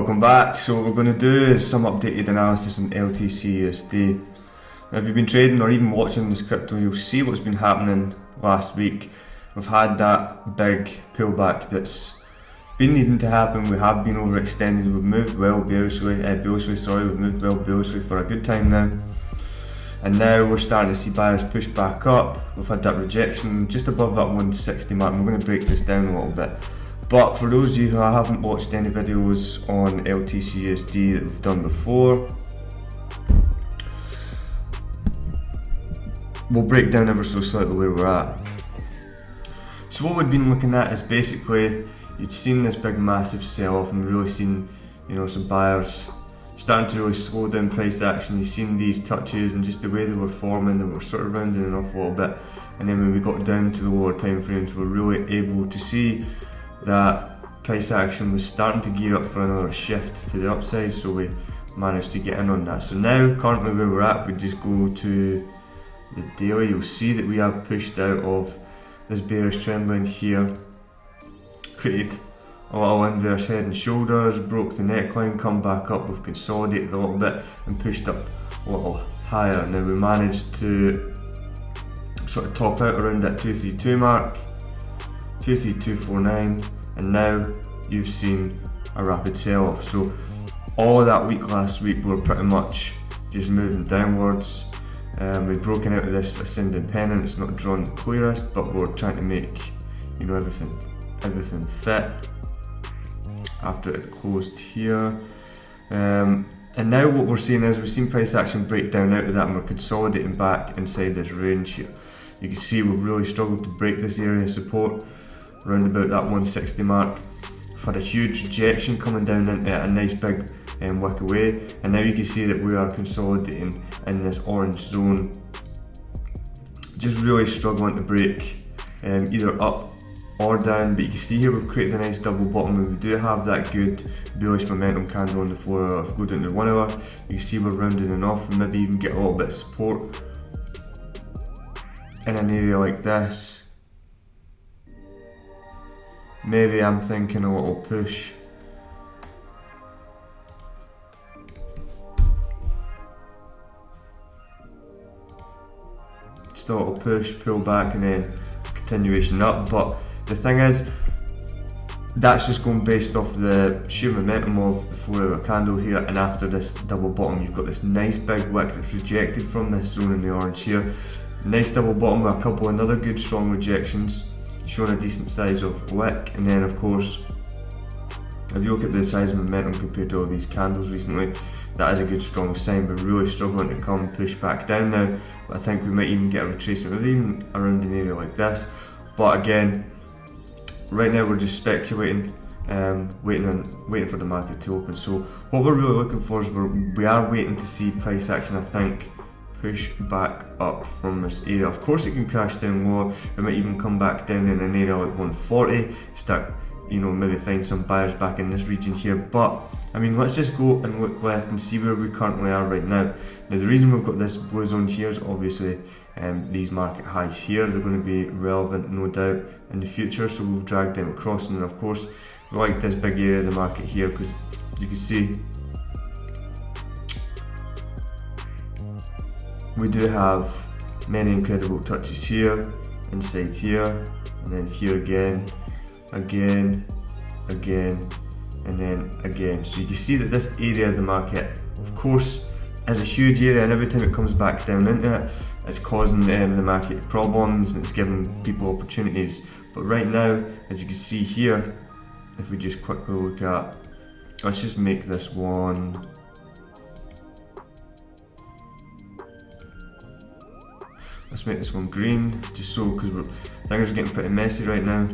Welcome back. So what we're going to do is some updated analysis on LTCUSD. Now, if you've been trading or even watching this crypto, you'll see what's been happening last week. We've had that big pullback that's been needing to happen. We have been overextended. We've moved well bullishly, we've moved well bullishly for a good time now. And now we're starting to see buyers push back up. We've had that rejection just above that 160 mark. And we're going to break this down a little bit. But for those of you who haven't watched any videos on LTCUSD that we've done before, we'll break down ever so slightly where we're at. So what we've been looking at is basically, you'd seen this big massive sell-off and we've really seen, some buyers starting to really slow down price action. You've seen these touches and just the way they were forming, they were sort of rounding off a little bit. And then when we got down to the lower time frames, we're really able to see that price action was starting to gear up for another shift to the upside, so we managed to get in on that. So now, currently where we're at, we just go to the daily, you'll see that we have pushed out of this bearish trend line here, created a little inverse head and shoulders, broke the neckline, come back up, we've consolidated a little bit and pushed up a little higher. Now we managed to sort of top out around that 232 mark, 23249, and now you've seen a rapid sell-off. So all of that week last week we were pretty much just moving downwards. We've broken out of this ascending pennant. It's not drawn the clearest, but we're trying to make everything fit after it's closed here. And now what we're seeing is we've seen price action break down out of that and we're consolidating back inside this range here. You can see we've really struggled to break this area of support around about that 160 mark. We've had a huge rejection coming down into a nice big wick away, and now you can see that we are consolidating in this orange zone, just really struggling to break either up or down. But you can see here we've created a nice double bottom and we do have that good bullish momentum candle on the 4 hour. If we go down to the 1 hour, you can see we're rounding off and maybe even get a little bit of support in an area like this. Maybe I'm thinking a little push. Just a little push, pull back and then continuation up. But the thing is, that's just going based off the sheer momentum of the 4 hour candle here, and after this double bottom you've got this nice big wick that's rejected from this zone in the orange here. Nice double bottom with a couple of another good strong rejections, showing a decent size of wick. And then of course, if you look at the size of momentum compared to all these candles recently, that is a good strong sign. We're really struggling to come push back down now, but I think we might even get a retracement even around an area like this. But again, right now we're just speculating, waiting for the market to open. So what we're really looking for is we are waiting to see price action, I think, push back up from this area. Of course it can crash down lower, it might even come back down in an area like 140, start maybe find some buyers back in this region here. But I mean, let's just go and look left and see where we currently are right now. Now the reason we've got this blue zone here is obviously these market highs here, they're going to be relevant no doubt in the future, so we've dragged them across. And then of course we like this big area of the market here because you can see we do have many incredible touches here, inside here, and then here again, and then again. So you can see that this area of the market, of course, is a huge area, and every time it comes back down into it, it's causing the market problems and it's giving people opportunities. But right now, as you can see here, if we just quickly look at, let's just make this one, let's make this one green, just so, because things are getting pretty messy right now.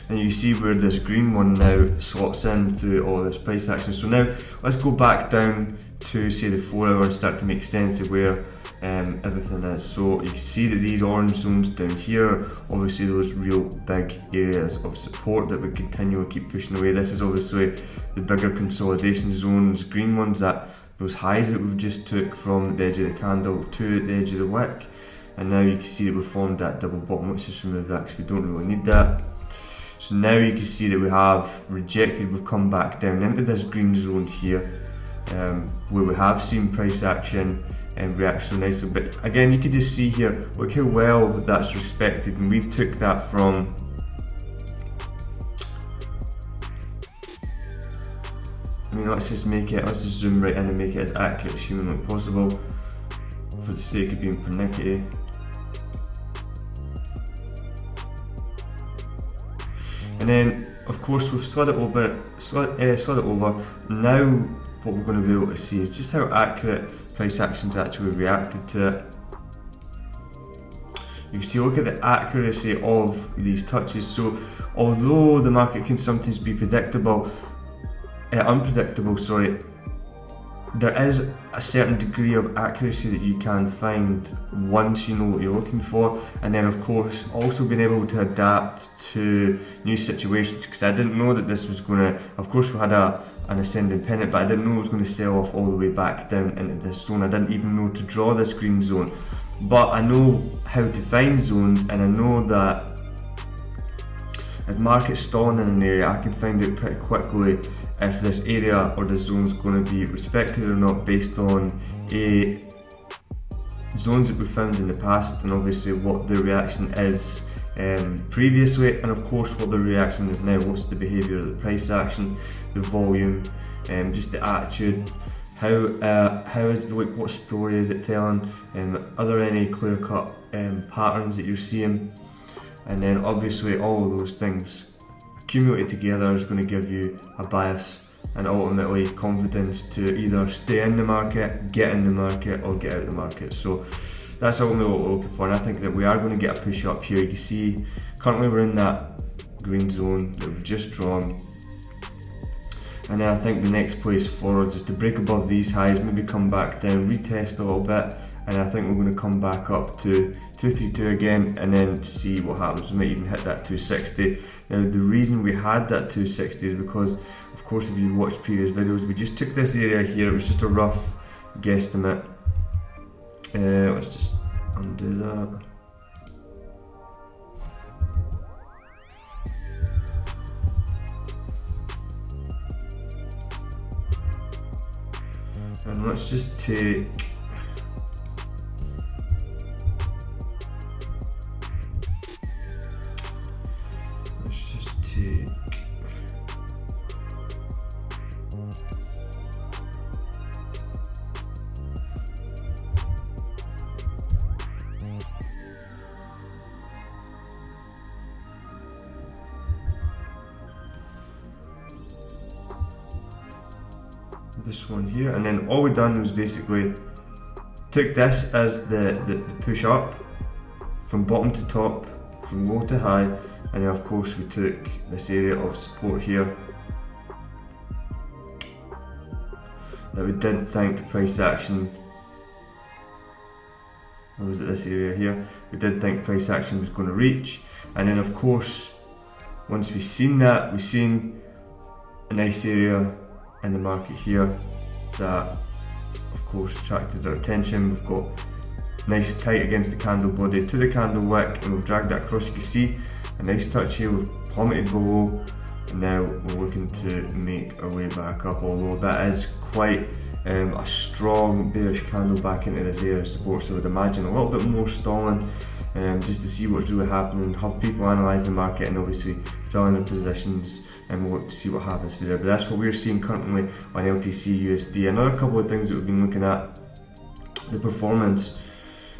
And you see where this green one now slots in through all this price action. So now let's go back down to say the 4 hour and start to make sense of where everything is. So you can see that these orange zones down here, obviously those real big areas of support that we continually keep pushing away. This is obviously the bigger consolidation zones, green ones, that those highs that we've just took from the edge of the candle to the edge of the wick. And now you can see that we've formed that double bottom. Let's just remove that because we don't really need that. So now you can see that we have rejected, we've come back down into this green zone here, where we have seen price action and react so nicely. But again, you can just see here, look how well that's respected, and we've took that from, let's just zoom right in and make it as accurate as humanly possible for the sake of being pernickety. And then, of course, we've slid it over. Now, what we're going to be able to see is just how accurate price action's actually reacted to it. You can see, look at the accuracy of these touches. So, although the market can sometimes be unpredictable, there is a certain degree of accuracy that you can find once you know what you're looking for. And then, of course, also being able to adapt to new situations, because I didn't know that this was going to, of course we had an ascending pennant, but I didn't know it was going to sell off all the way back down into this zone. I didn't even know to draw this green zone, but I know how to find zones, and I know that if market's stalling in an area, I can find out pretty quickly if this area or the zone is going to be respected or not, based on zones that we found in the past, and obviously what the reaction is previously, and of course what the reaction is now. What's the behaviour of the price action, the volume, just the attitude, how is it, like, what story is it telling, are there any clear-cut patterns that you're seeing? And then obviously all of those things accumulated together is going to give you a bias and ultimately confidence to either stay in the market, get in the market, or get out of the market. So that's ultimately what we're looking for, and I think that we are going to get a push up here. You can see currently we're in that green zone that we've just drawn, and then I think the next place forwards is to break above these highs, maybe come back down, retest a little bit, and I think we're going to come back up to 232 again, and then see what happens. We might even hit that 260. Now the reason we had that 260 is because, of course, if you watched previous videos, we just took this area here. It was just a rough guesstimate. Let's just undo that. And let's just take, this one here, and then all we done was basically took this as the push up from bottom to top, from low to high, and then of course we took this area of support here that we did think price action, or was it this area here, we did think price action was going to reach. And then of course once we've seen that, we've seen a nice area in the market here that of course attracted our attention. We've got nice tight against the candle body to the candle wick, and we've dragged that across. You can see a nice touch here, we've plummeted below, and now we're looking to make our way back up, although that is quite a strong bearish candle back into this area of support. So I would imagine a little bit more stalling, just to see what's really happening, have people analyse the market, and obviously fill in their positions, and we'll look to see what happens for there. But that's what we're seeing currently on LTCUSD. Another couple of things that we've been looking at, the performance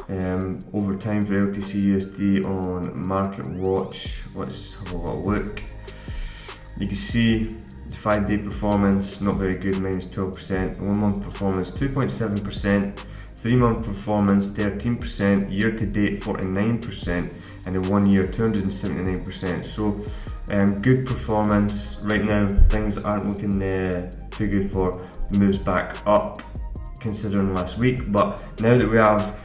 over time for LTCUSD on Market Watch. Let's just have a little look. You can see the 5-day performance, not very good, -12%, 1 month performance 2.7%, 3 month performance 13%, year to date 49%, and in 1 year 279%. So good performance. Right now things aren't looking too good for the moves back up considering last week, but now that we have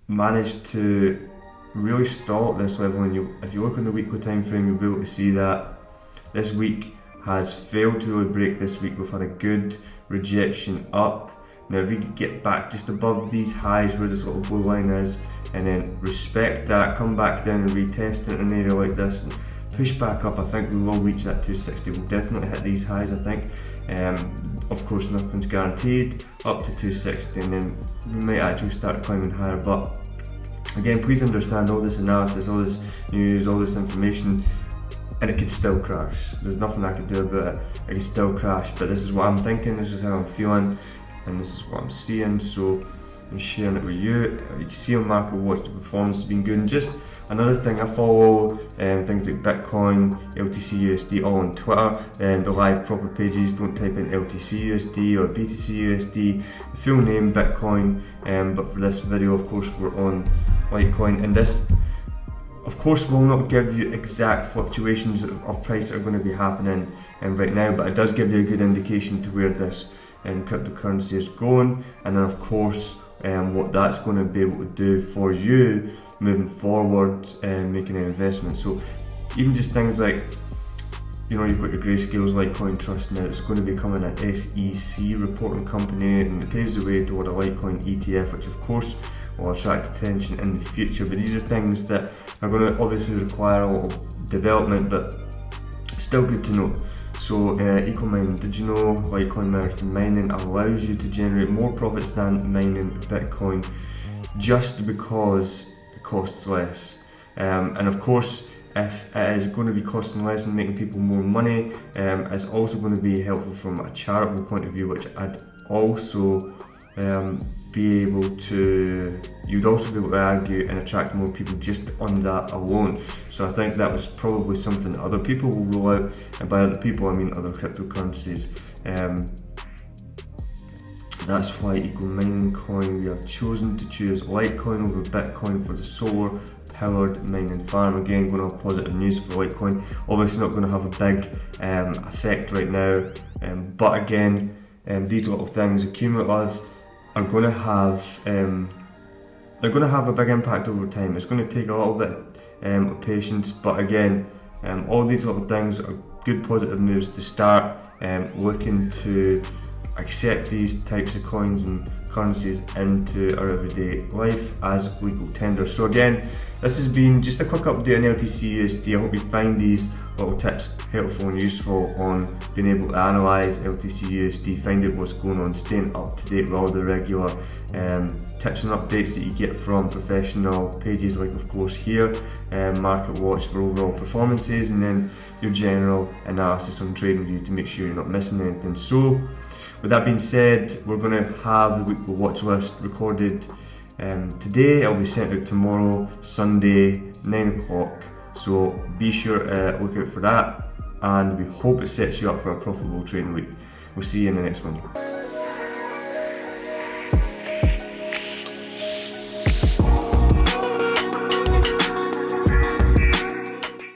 managed to really stall at this level, and if you look on the weekly time frame, you'll be able to see that this week has failed to really break this week. We've had a good rejection up, Now if we get back just above these highs where this little blue line is, and then respect that, come back down and retest it in an area like this, and push back up, I think we will reach that 260. We'll definitely hit these highs, I think. Of course, nothing's guaranteed, up to 260, and then we might actually start climbing higher. But again, please understand all this analysis, all this news, all this information, and it could still crash. There's nothing I can do about it. It could still crash, but this is what I'm thinking, this is how I'm feeling, and this is what I'm seeing. So I'm sharing it with you. You can see on Market Watch the performance has been good. And just another thing, I follow things like Bitcoin, LTCUSD, all on Twitter, and the live proper pages. Don't type in LTCUSD or BTCUSD, the full name Bitcoin. But for this video, of course, we're on Litecoin, and this, of course, will not give you exact fluctuations of price that are going to be happening right now, but it does give you a good indication to where this cryptocurrency is going, and then of course what that's going to be able to do for you moving forward and making an investment. So even just things like, you know, you've got your Grayscale's Litecoin Trust now, it's going to be becoming an SEC reporting company, and it paves the way toward a Litecoin ETF, which of course will attract attention in the future. But these are things that are going to obviously require a lot of development, but still good to know. So EcoMine, did you know Litecoin merged mining allows you to generate more profits than mining Bitcoin just because it costs less? And of course, if it is going to be costing less and making people more money, it's also going to be helpful from a charitable point of view, which I'd also you'd also be able to argue and attract more people just on that alone. So I think that was probably something that other people will roll out, and by other people I mean other cryptocurrencies. That's why EcoMining Coin, we have chosen to choose Litecoin over Bitcoin for the solar powered mining farm. Again, going to have positive news for Litecoin. Obviously not going to have a big effect right now, but again, these little things, cumulative, are going to have they're going to have a big impact over time. It's going to take a little bit of patience, but again, all these little things are good positive moves to start looking to accept these types of coins and currencies into our everyday life as legal tender. So again, this has been just a quick update on LTCUSD. I hope you find these little tips helpful and useful on being able to analyse LTCUSD, find out what's going on, staying up to date with all the regular tips and updates that you get from professional pages like of course here, Market Watch for overall performances, and then your general analysis on TradingView to make sure you're not missing anything. So with that being said, we're going to have the weekly watch list recorded today. It'll be sent out tomorrow, Sunday, 9 o'clock. So be sure to look out for that, and we hope it sets you up for a profitable trading week. We'll see you in the next one.